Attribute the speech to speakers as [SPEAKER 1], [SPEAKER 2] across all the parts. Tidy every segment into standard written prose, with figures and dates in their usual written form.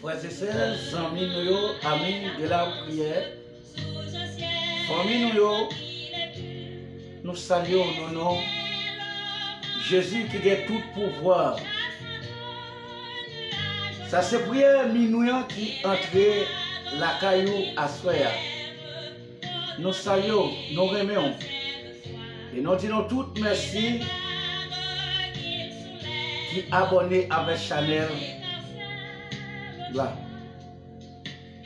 [SPEAKER 1] Frères et sœurs, amis nous, amis de la prière, famille nous saluons nos noms. Jésus qui a tout pouvoir. Ça c'est prière minuit qui entrait la caillou à soya. Nous saluons, nous remercions. Et nous disons tout merci qui abonné avec Chanel là.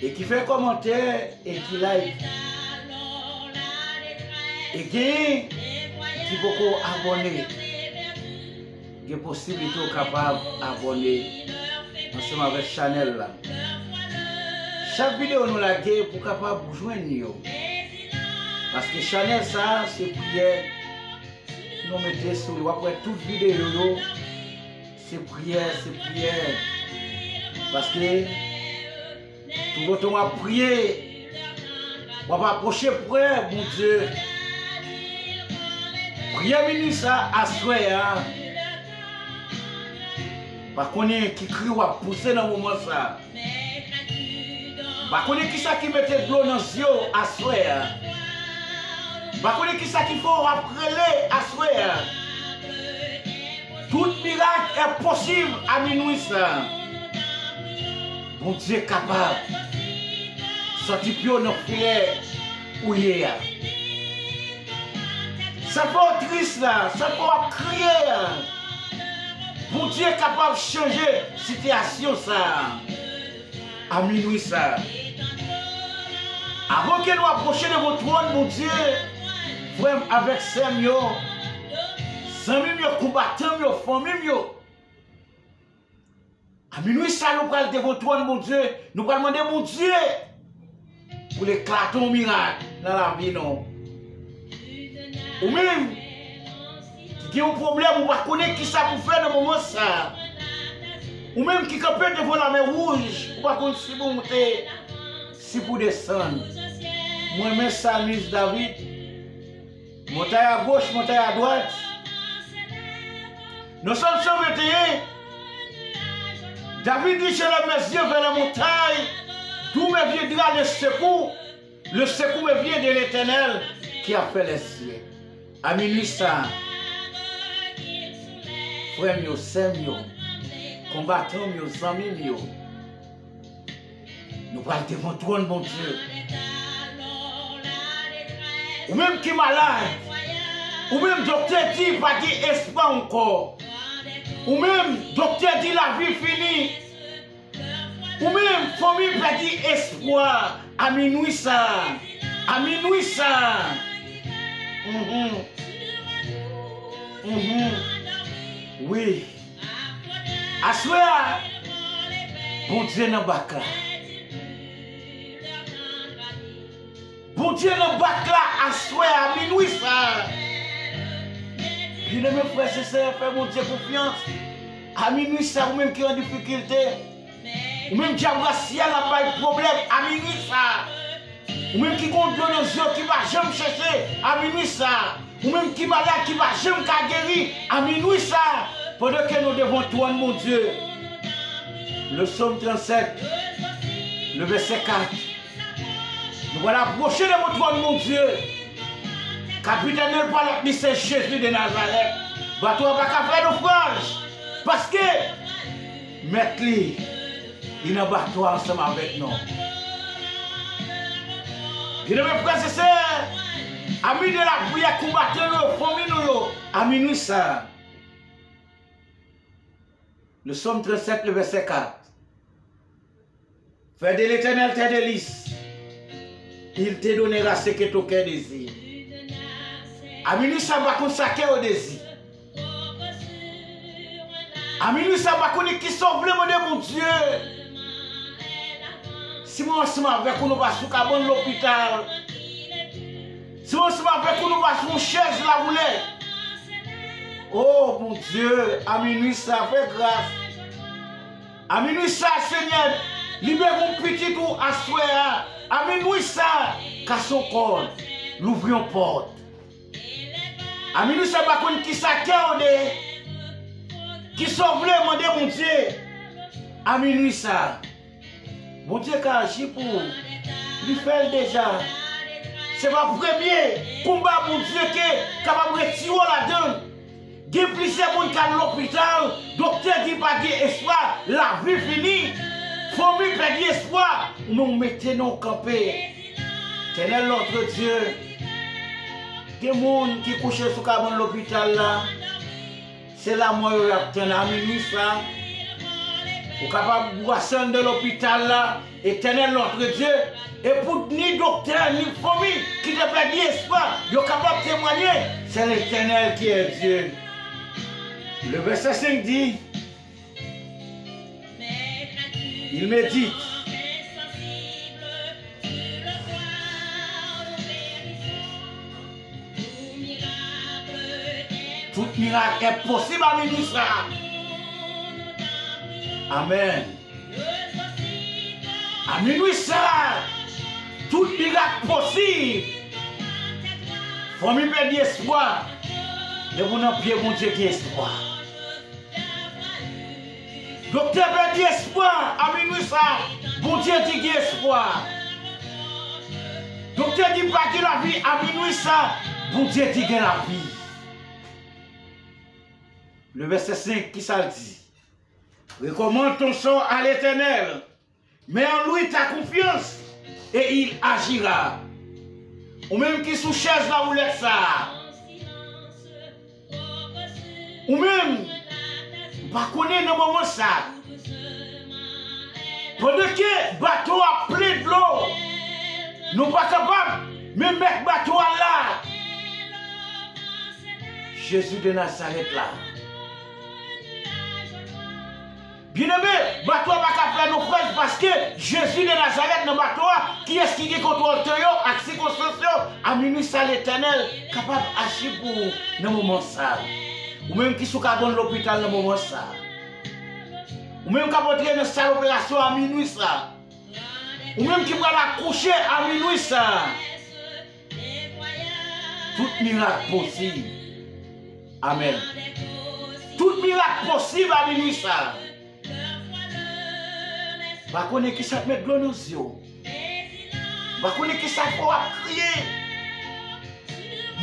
[SPEAKER 1] Et qui fait commentaire et qui like. Et qui beaucoup abonné. Qui est possibilité capable d'abonner ensemble avec Chanel là. Chaque vidéo nous la gué pour capable de joindre nous. Parce que Chanel ça c'est prière. Nous mettons sur le après toute vidéo c'est prière, c'est prière. Parce que tout le temps à prier, on va approcher prière, mon Dieu. Prière minute ça à souhait. Par contre, qui crie ou à pousser dans le moment ça. Par contre, qui ça qui mettait de l'eau dans les yeux à souhait. Par contre, qui ça qui faut après à souhait. Tout miracle est possible à minuit ça. Bon Dieu est capable. Sorti pio dans le filet où il est. Ça peut triste là, ça peut crier. Bon Dieu est capable de changer la situation ça. À minuit ça. Avant que nous approchions de votre trône, mon Dieu, vraiment avec Seigneur. Zami mio combattant mio famille mio. À minuit ça nous prenons devant toi mon Dieu, nous prenons demander mon Dieu pour l'éclater un miracle dans la vie non. Ou même qui a un problème ou pas connaître qui ça pour faire dans moment ça. Ou même qui campe devant la mer rouge, ou pas connaître si pour monter, si pour descendre. Moi-même Samis David, montagne à gauche, montagne à droite. Nous sommes sur 21. David dit, je lève mes yeux vers la montagne, d'où me viendra le secours. Le secours me vient de l'Éternel qui a fait les cieux. À minuit ça, frères mieux, sœurs mieux, combattants mieux, amis mieux, nous parlons devant toi, mon Dieu. Ou même qui est malade, ou même docteur dit, pas d'espoir encore. Ou même, docteur dit la vie finie. Ou même, famille perdit espoir. À minuit ça. À minuit ça. Oui. À soir, bon Dieu n'a pas là. Bon Dieu n'a pas là. À soir, à minuit ça. Bien mes frères et sœurs, faites mon Dieu confiance. À minuit, ça, ou même qui est en difficulté, ou même qui a un ciel, n'a pas de problème, à minuit, ça. Ou même qui compte dans nos yeux, qui va jamais chercher, à minuit, ça. Ou même qui est malade, qui va jamais guérir, à minuit, ça. Pendant que nous devons toi, mon Dieu. Le psaume 37, le verset 4. Nous voilà approcher de votre trône, mon Dieu. Capitaine par la c'est Jésus de Nazareth. Bah toi pas qu'à faire naufrage. Parce que mettre lui, il n'a pas toi ensemble avec nous. Bien mes frères et sœurs, amis de la prière, combattants nous, famille nous, amis nous ça. Le psaume 37, le verset 4. Fais de l'Éternel tes délices. Il te donnera ce que ton cœur désire. À minuit, ça va consacrer au désir. À minuit, ça va connaître qui sauve le monde, mon Dieu. Si moi, ensemble avec nous, nous passons à l'hôpital. Si moi, ensemble avec nous, nous passons une chaise la roulette. Oh, mon Dieu, à minuit, ça fait grâce. À minuit, ça, Seigneur, libère mon petit tout à soi. À minuit, ça, casse son corps, l'ouvrir une porte. À minuit, ça va connaître qui s'accorde, qui sauve le monde, mon Dieu. À minuit, ça, Bon Dieu qui agit pour lui faire déjà. C'est ma premier combat, mon Dieu, qui est capable de retirer là-dedans. Il y a plusieurs personnes qui sont à l'hôpital, docteur dit pas d'espoir, la vie finie. Famille perd espoir. Nous mettons nos campés. Tenez notre Dieu. Des gens qui couchent sur l'hôpital là, c'est la mort qui est à minuit ça. Vous êtes capable de boire de l'hôpital là, éternel notre Dieu. Et pour ni docteur ni famille qui te perd espoir, vous êtes capable de témoigner. C'est l'éternel qui est Dieu. Le verset 5 dit, il médite. Tout miracle est possible à ministre. Amen. À minuit ça, tout miracle possible. Famille perd espoir. De mon pied, mon Dieu, qui espoir. Docteur perd espoir. À minuit ça, mon Dieu dit qu'il espoir. Docteur dit pas qu'il a la vie. À minuit ça, mon Dieu dit qu'il a la vie. Le verset 5 qui ça dit? Recommande ton sort à l'Éternel, mets en lui ta confiance et il agira. Ou même qui sous chaise là où laisse ça. Ou même, pas connaître dans le moment ça. Pendant que le bateau a plein de l'eau, nous ne sommes pas capables de mettre le bateau là. Jésus de Nazareth là. Bien-aimé, le bateau va pas faire nos frères parce que Jésus de Nazareth dans le bateau, qui est-ce qui contrôle le temps, avec ses circonstances, à minuit ça l'Éternel, capable d'agir pour dans le moment ça. Ou même qui sont dans l'hôpital dans le moment ça. Ou même qui va entrer dans salle d'opération à minuit ça. Ou même qui va la coucher à minuit ça. Tout miracle possible. Amen. Tout miracle possible à minuit ça. Pas connaître qui ça met de l'eau dans les yeux. Pas connaître qui ça faut crier.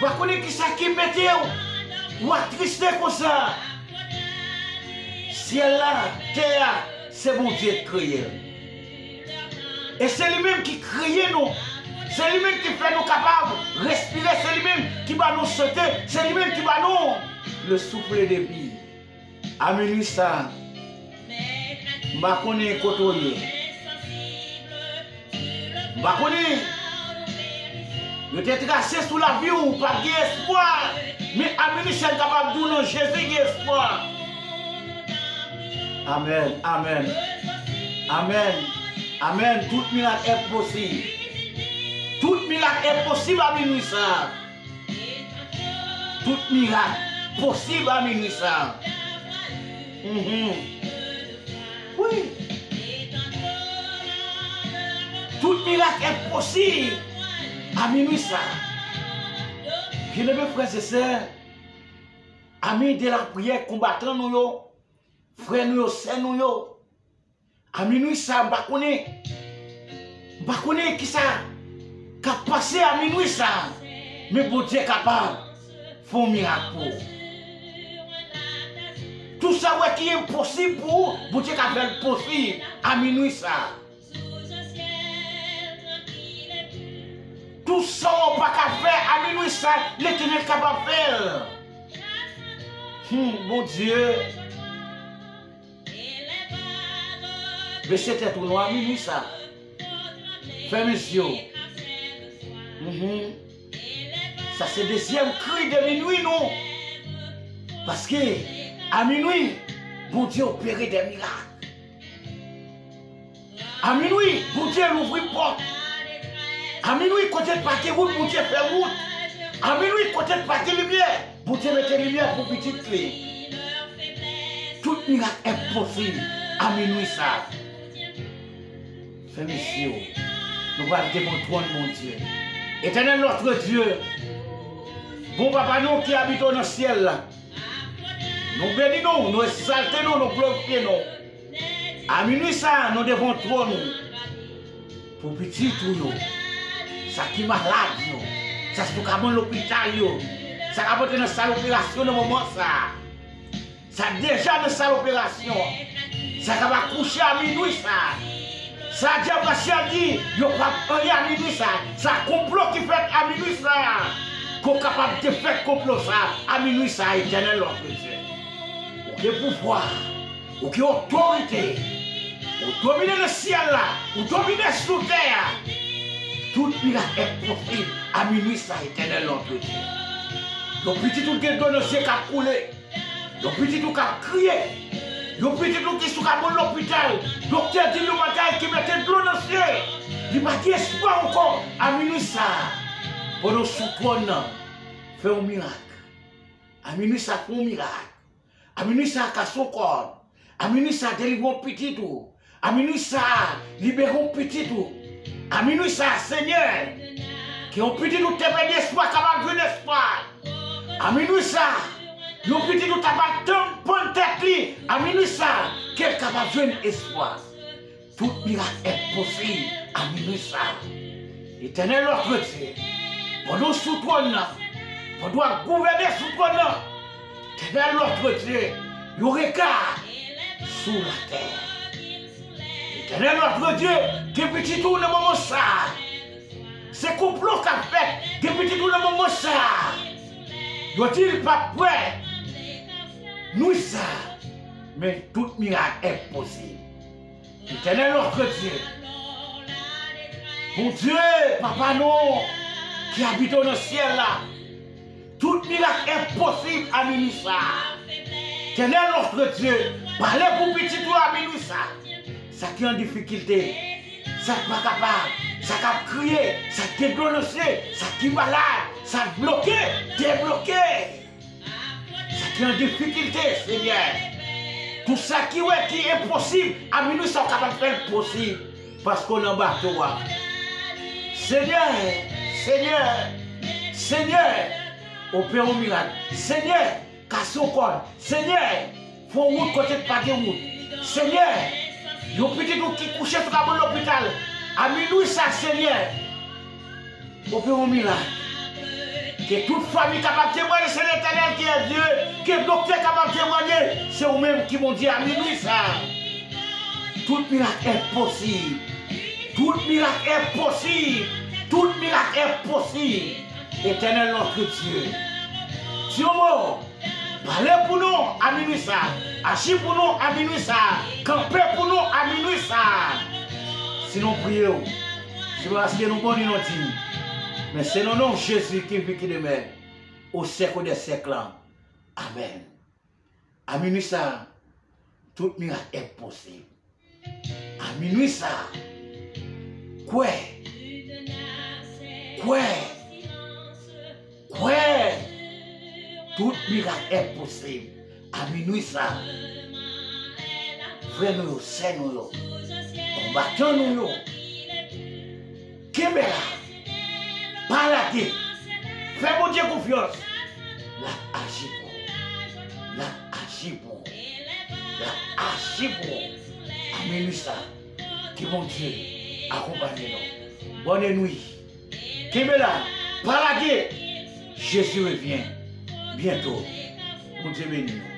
[SPEAKER 1] Pas connaître qui ça qui mette ou triste comme ça. Ciel là, terre, c'est mon Dieu qui crée. Et c'est lui-même qui crée nous. C'est lui-même qui fait nous capables de respirer. C'est lui-même qui va nous sauter. C'est lui-même qui va nous le souffle de vie. À minuit ça. Je connais côtoyer. Je connais. Je t'ai tracé sous la vie ou pas d'espoir. Mais à minuit c'est capable de nous Jésus d'espoir. Amen. Amen. Amen. Amen. Tout miracle est possible. Tout miracle est possible à minuit ça. Tout miracle possible à minuit ça. Oui. Tout miracle est possible à minuit ça. Bien-aimés frères et sœurs, amis de la prière, combattant nous, frères nous, sœurs nous, à minuit ça, je ne connais pas qui ça a passé à minuit ça, mais pour Dieu capable, il faut un miracle. Tout ça qui est impossible pour Dieu capable possible à minuit ça. Tout ça on pas qu'à faire à minuit ça, l'Éternel capable de faire. Mon Dieu. Mais c'était tout noir à minuit ça. Fermez les yeux. Ça c'est le deuxième cri de minuit non. Parce que à minuit, bon Dieu opérait des miracles. À minuit, bon Dieu ouvre une porte. À minuit, côté de parquet route, bon Dieu fait route. À minuit, côté de parquet lumière, bon Dieu met lumière pour petite clé. Tout miracle est possible à minuit ça. Frères messieurs, nous allons devant toi, mon Dieu. Éternel notre Dieu, bon papa nous qui habitons dans le ciel là. Nous bénissons, nous exaltons, nous glorifions. À minuit ça, nous devons toi nous. pour petit tout yo. Ça qui malade yo. Ça se trouve à l'hôpital yo. Ça va porter dans la salle d'opération dans le moment ça. Ça déjà dans la salle d'opération. Ça va coucher à minuit ça. Ça dit, yo pas à minuit ça. Ça complot qui fait à minuit ça. Qu'on capable de faire complot ça à minuit ça éternel l'autre Dieu. Aucun pouvoir, aucune autorité, ou dominer le ciel là, ou dominer sous terre. Tout miracle est possible à minuit ça éternel l'autre Dieu. Donc petit tout qui donne c'est qu'à couler. Donc petit tout qu'à crier. Yo petit tout qui sont à l'hôpital, docteur dit le bagage qui mettait de l'eau dans le ciel. Il m'a dit espoir encore à minuit ça. Pour nous soutenir, faire un miracle. À minuit ça, fait un miracle. À minuit ça, casse son corps. À minuit ça, délivre un petit tout. À minuit ça, libère un petit tout. À minuit ça, Seigneur, qui ont petit tout t'aimer d'espoir, capable de l'espoir. À minuit ça, nous petit nous t'avons tant bonne tête à minuit ça, quel capable de jouer espoir. Tout miracle est possible à minuit ça. Éternel notre Dieu, pour nous soutenir, pour nous gouverner sous toi, éternel notre Dieu, nous regarde sous la terre. Éternel notre Dieu, qui petit tout le moment ça, c'est complot qu'a fait, qui petit tout le moment ça, doit-il pas prêt? Nous ça, mais tout miracle est possible. Éternel notre Dieu, mon Dieu, Papa non, qui habite dans le ciel là, tout miracle est possible à minuit ça. Éternel notre Dieu, parlez pour petit toi à minuit ça. Ça qui est en difficulté, ça qui n'est pas capable, ça qui a crié, ça qui est dénoncé, ça qui est malade, ça qui est bloqué, débloqué. Ça qui est en difficulté, Seigneur. Tout ça qui est possible, à minuit, ça capable de faire possible. Parce qu'on est en bateau. Seigneur, Seigneur, Seigneur, opère un miracle. Seigneur, casse au corps. Seigneur, faut route côté de pas de route. Seigneur, il y a petit qui couche sur l'hôpital. À minuit, ça, Seigneur, opère un miracle. Que toute famille capable de témoigner, c'est l'Éternel qui est Dieu. Que docteur capable de témoigner, c'est eux-mêmes qui m'ont dit à minuit ça. Tout miracle est possible. Tout miracle est possible. Tout miracle est possible. Éternel notre Dieu. Dieu mort, parlez pour nous à minuit ça. Agis pour nous à minuit ça. Campez pour nous à minuit ça. Sinon, prions. C'est parce que nous bonnes nos dîmes. Mais c'est le nom de Jésus qui vit qui demeure au siècle des siècles. Amen. À minuit ça, tout miracle est possible. À minuit ça, quoi? Tout miracle est possible. À minuit ça, frère nous, c'est nous, combattons nous, Kéméra. Pas la guerre. Fais mon Dieu confiance. La agit pour. La agit pour. La agit pour. Amen ça. Que mon Dieu accompagne nous. Bonne nuit. Kéméla, pas la guerre. Jésus revient bientôt. Mon Dieu bénisse nous.